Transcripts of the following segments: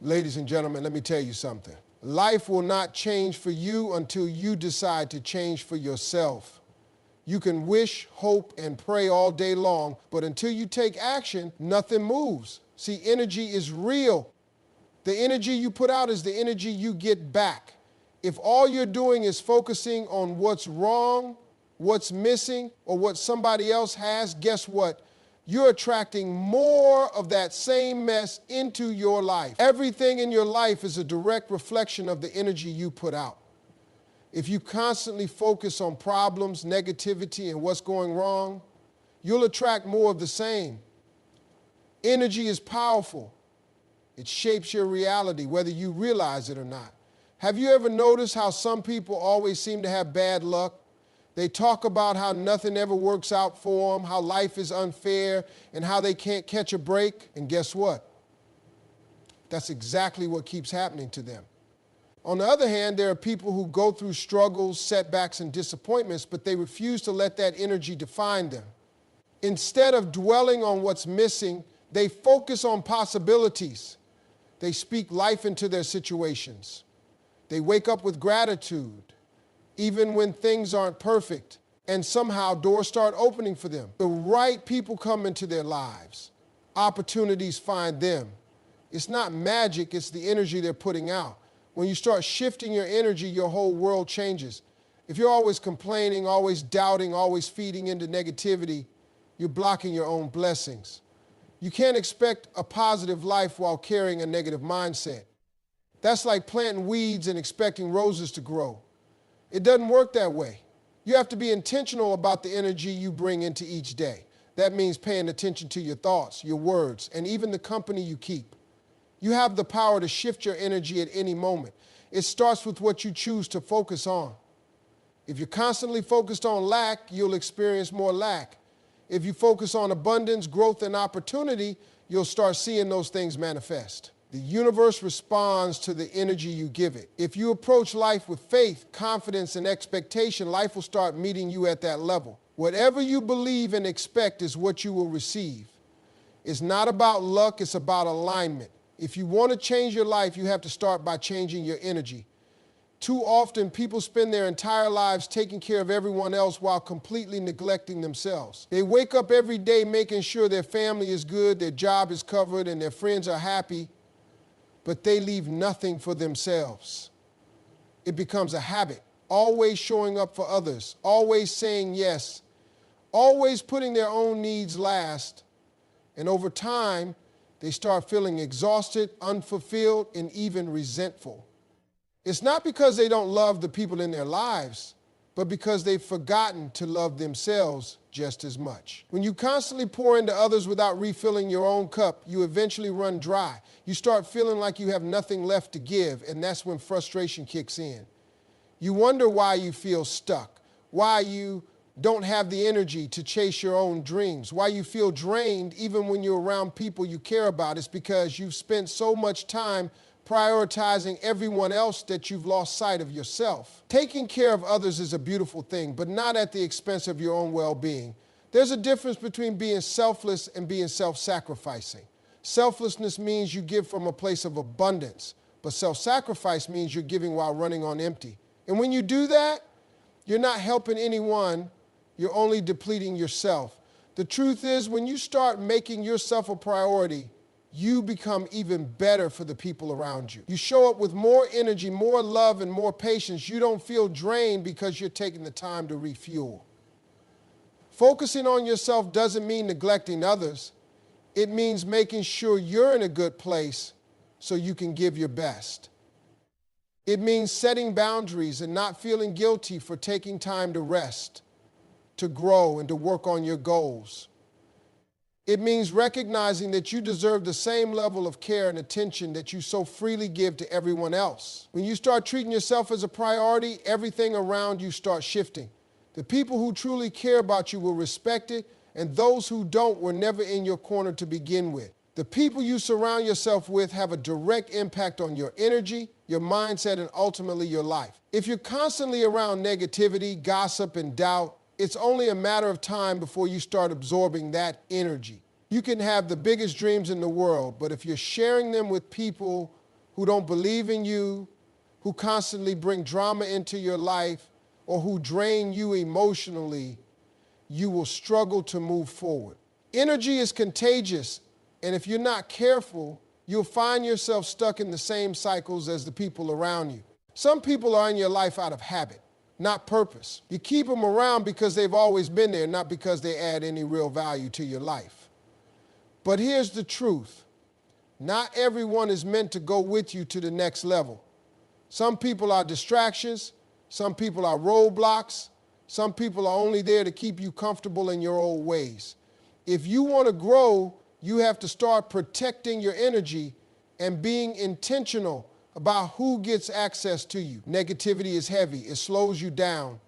Ladies and gentlemen, let me tell you something. Life will not change for you until you decide to change for yourself. You can wish, hope, and pray all day long, but until you take action, nothing moves. See, energy is real. The energy you put out is the energy you get back. If all you're doing is focusing on what's wrong, what's missing, or what somebody else has, guess what? You're attracting more of that same mess into your life. Everything in your life is a direct reflection of the energy you put out. If you constantly focus on problems, negativity, and what's going wrong, you'll attract more of the same. Energy is powerful. It shapes your reality, whether you realize it or not. Have you ever noticed how some people always seem to have bad luck? They talk about how nothing ever works out for them, how life is unfair, and how they can't catch a break. And guess what? That's exactly what keeps happening to them. On the other hand, there are people who go through struggles, setbacks, and disappointments, but they refuse to let that energy define them. Instead of dwelling on what's missing, they focus on possibilities. They speak life into their situations. They wake up with gratitude, even when things aren't perfect, and somehow doors start opening for them. The right people come into their lives. Opportunities find them. It's not magic, it's the energy they're putting out. When you start shifting your energy, your whole world changes. If you're always complaining, always doubting, always feeding into negativity, you're blocking your own blessings. You can't expect a positive life while carrying a negative mindset. That's like planting weeds and expecting roses to grow. It doesn't work that way. You have to be intentional about the energy you bring into each day. That means paying attention to your thoughts, your words, and even the company you keep. You have the power to shift your energy at any moment. It starts with what you choose to focus on. If you're constantly focused on lack, you'll experience more lack. If you focus on abundance, growth, and opportunity, you'll start seeing those things manifest. The universe responds to the energy you give it. If you approach life with faith, confidence, and expectation, life will start meeting you at that level. Whatever you believe and expect is what you will receive. It's not about luck, it's about alignment. If you want to change your life, you have to start by changing your energy. Too often, people spend their entire lives taking care of everyone else while completely neglecting themselves. They wake up every day making sure their family is good, their job is covered, and their friends are happy, but they leave nothing for themselves. It becomes a habit, always showing up for others, always saying yes, always putting their own needs last, and over time, they start feeling exhausted, unfulfilled, and even resentful. It's not because they don't love the people in their lives, but because they've forgotten to love themselves just as much. When you constantly pour into others without refilling your own cup, you eventually run dry. You start feeling like you have nothing left to give, and that's when frustration kicks in. You wonder why you feel stuck, why you don't have the energy to chase your own dreams, why you feel drained even when you're around people you care about. It's because you've spent so much time prioritizing everyone else that you've lost sight of yourself. Taking care of others is a beautiful thing, but not at the expense of your own well-being. There's a difference between being selfless and being self-sacrificing. Selflessness means you give from a place of abundance, but self-sacrifice means you're giving while running on empty. And when you do that, you're not helping anyone, you're only depleting yourself. The truth is, when you start making yourself a priority, you become even better for the people around you. You show up with more energy, more love, and more patience. You don't feel drained because you're taking the time to refuel. Focusing on yourself doesn't mean neglecting others. It means making sure you're in a good place so you can give your best. It means setting boundaries and not feeling guilty for taking time to rest, to grow, and to work on your goals. It means recognizing that you deserve the same level of care and attention that you so freely give to everyone else. When you start treating yourself as a priority, everything around you starts shifting. The people who truly care about you will respect it, and those who don't were never in your corner to begin with. The people you surround yourself with have a direct impact on your energy, your mindset, and ultimately your life. If you're constantly around negativity, gossip, and doubt, it's only a matter of time before you start absorbing that energy. You can have the biggest dreams in the world, but if you're sharing them with people who don't believe in you, who constantly bring drama into your life, or who drain you emotionally, you will struggle to move forward. Energy is contagious, and if you're not careful, you'll find yourself stuck in the same cycles as the people around you. Some people are in your life out of habit, not purpose. You keep them around because they've always been there, not because they add any real value to your life. But here's the truth. Not everyone is meant to go with you to the next level. Some people are distractions. Some people are roadblocks. Some people are only there to keep you comfortable in your old ways. If you want to grow, you have to start protecting your energy and being intentional about who gets access to you. Negativity is heavy. It slows you down.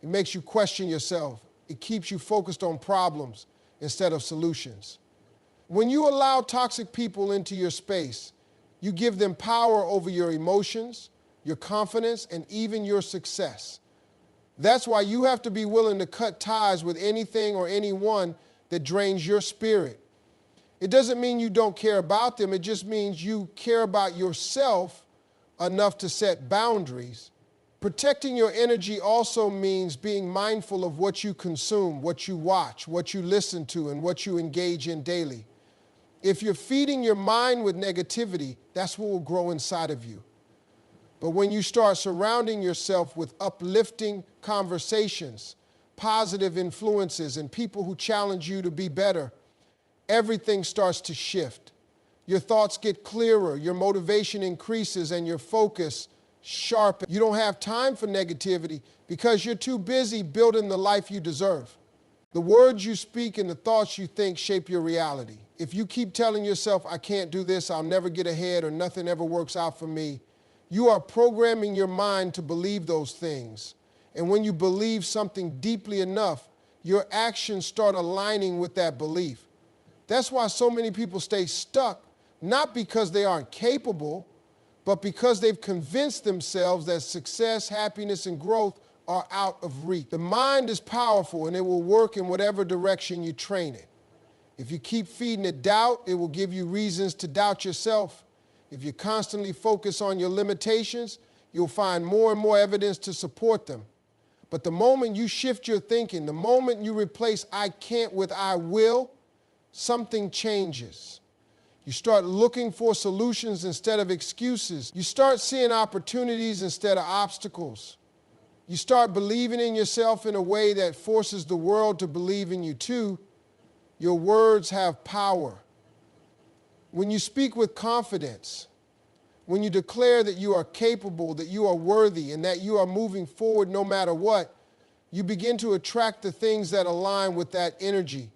It makes you question yourself. It keeps you focused on problems instead of solutions. When you allow toxic people into your space, you give them power over your emotions, your confidence, and even your success. That's why you have to be willing to cut ties with anything or anyone that drains your spirit. It doesn't mean you don't care about them. It just means you care about yourself enough to set boundaries. Protecting your energy also means being mindful of what you consume, what you watch, what you listen to, and what you engage in daily. If you're feeding your mind with negativity, that's what will grow inside of you. But when you start surrounding yourself with uplifting conversations, positive influences, and people who challenge you to be better, everything starts to shift. Your thoughts get clearer, your motivation increases, and your focus sharpens. You don't have time for negativity because you're too busy building the life you deserve. The words you speak and the thoughts you think shape your reality. If you keep telling yourself, I can't do this, I'll never get ahead, or nothing ever works out for me, you are programming your mind to believe those things. And when you believe something deeply enough, your actions start aligning with that belief. That's why so many people stay stuck, not because they aren't capable, but because they've convinced themselves that success, happiness, and growth are out of reach. The mind is powerful, and it will work in whatever direction you train it. If you keep feeding it doubt, it will give you reasons to doubt yourself. If you constantly focus on your limitations, you'll find more and more evidence to support them. But the moment you shift your thinking, the moment you replace I can't with I will, something changes. You start looking for solutions instead of excuses. You start seeing opportunities instead of obstacles. You start believing in yourself in a way that forces the world to believe in you too. Your words have power. When you speak with confidence, when you declare that you are capable, that you are worthy, and that you are moving forward no matter what, you begin to attract the things that align with that energy.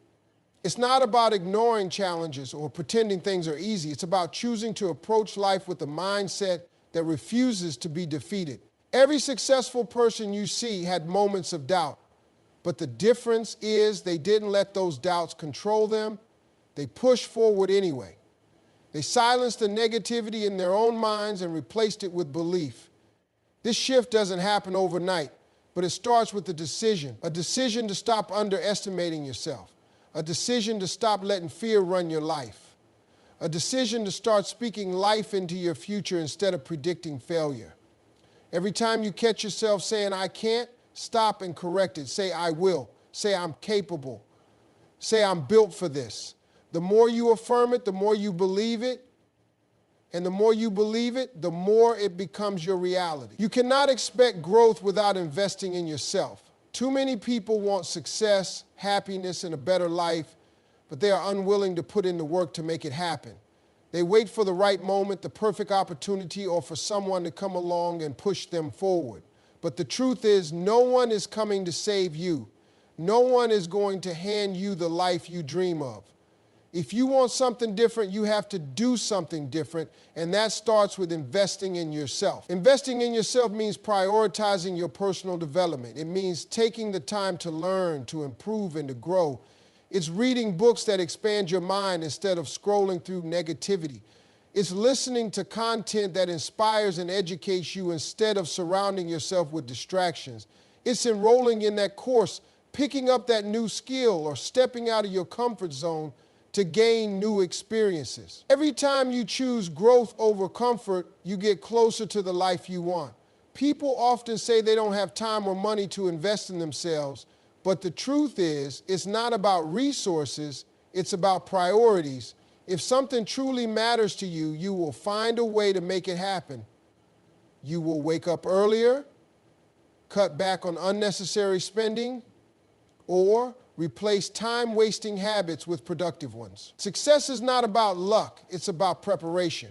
It's not about ignoring challenges or pretending things are easy. It's about choosing to approach life with a mindset that refuses to be defeated. Every successful person you see had moments of doubt, but the difference is they didn't let those doubts control them. They pushed forward anyway. They silenced the negativity in their own minds and replaced it with belief. This shift doesn't happen overnight, but it starts with a decision to stop underestimating yourself, a decision to stop letting fear run your life, a decision to start speaking life into your future instead of predicting failure. Every time you catch yourself saying, I can't, stop and correct it. Say, I will. Say, I'm capable. Say, I'm built for this. The more you affirm it, the more you believe it. And the more you believe it, the more it becomes your reality. You cannot expect growth without investing in yourself. Too many people want success, happiness, and a better life, but they are unwilling to put in the work to make it happen. They wait for the right moment, the perfect opportunity, or for someone to come along and push them forward. But the truth is, no one is coming to save you. No one is going to hand you the life you dream of. If you want something different, you have to do something different, and that starts with investing in yourself. Investing in yourself means prioritizing your personal development. It means taking the time to learn, to improve, and to grow. It's reading books that expand your mind instead of scrolling through negativity. It's listening to content that inspires and educates you instead of surrounding yourself with distractions. It's enrolling in that course, picking up that new skill, or stepping out of your comfort zone to gain new experiences. Every time you choose growth over comfort, you get closer to the life you want. People often say they don't have time or money to invest in themselves, but the truth is, it's not about resources, it's about priorities. If something truly matters to you, you will find a way to make it happen. You will wake up earlier, cut back on unnecessary spending, or replace time-wasting habits with productive ones. Success is not about luck, it's about preparation.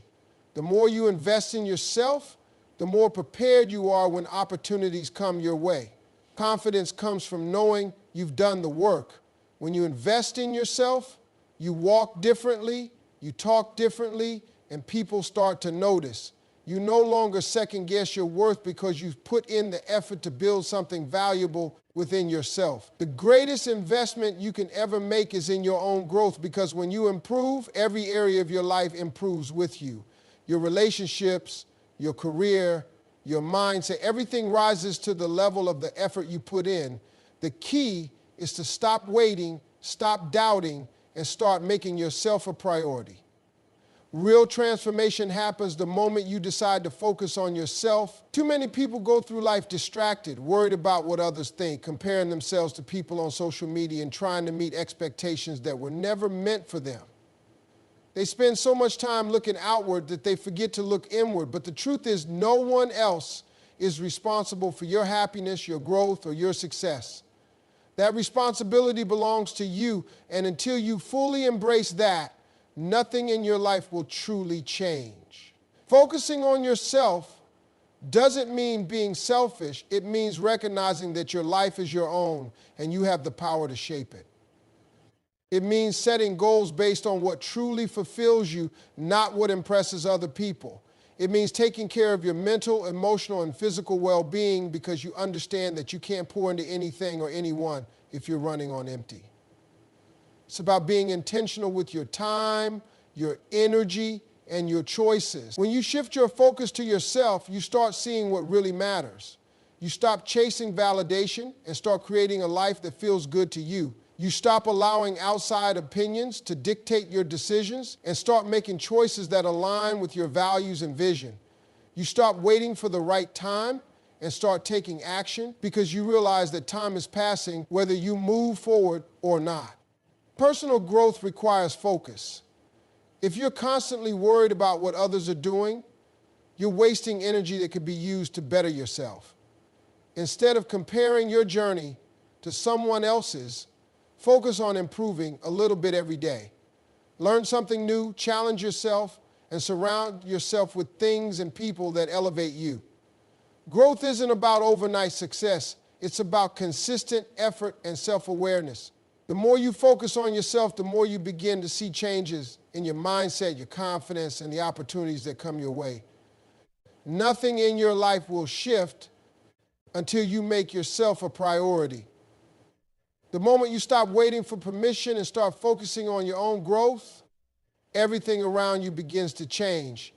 The more you invest in yourself, the more prepared you are when opportunities come your way. Confidence comes from knowing you've done the work. When you invest in yourself, you walk differently, you talk differently, and people start to notice. You no longer second-guess your worth because you've put in the effort to build something valuable within yourself. The greatest investment you can ever make is in your own growth, because when you improve, every area of your life improves with you. Your relationships, your career, your mindset, everything rises to the level of the effort you put in. The key is to stop waiting, stop doubting, and start making yourself a priority. Real transformation happens the moment you decide to focus on yourself. Too many people go through life distracted, worried about what others think, comparing themselves to people on social media and trying to meet expectations that were never meant for them. They spend so much time looking outward that they forget to look inward. But the truth is, no one else is responsible for your happiness, your growth, or your success. That responsibility belongs to you, and until you fully embrace that, nothing in your life will truly change. Focusing on yourself doesn't mean being selfish. It means recognizing that your life is your own and you have the power to shape it. It means setting goals based on what truly fulfills you, not what impresses other people. It means taking care of your mental, emotional, and physical well-being, because you understand that you can't pour into anything or anyone if you're running on empty. It's about being intentional with your time, your energy, and your choices. When you shift your focus to yourself, you start seeing what really matters. You stop chasing validation and start creating a life that feels good to you. You stop allowing outside opinions to dictate your decisions and start making choices that align with your values and vision. You stop waiting for the right time and start taking action, because you realize that time is passing whether you move forward or not. Personal growth requires focus. If you're constantly worried about what others are doing, you're wasting energy that could be used to better yourself. Instead of comparing your journey to someone else's, focus on improving a little bit every day. Learn something new, challenge yourself, and surround yourself with things and people that elevate you. Growth isn't about overnight success. It's about consistent effort and self-awareness. The more you focus on yourself, the more you begin to see changes in your mindset, your confidence, and the opportunities that come your way. Nothing in your life will shift until you make yourself a priority. The moment you stop waiting for permission and start focusing on your own growth, everything around you begins to change.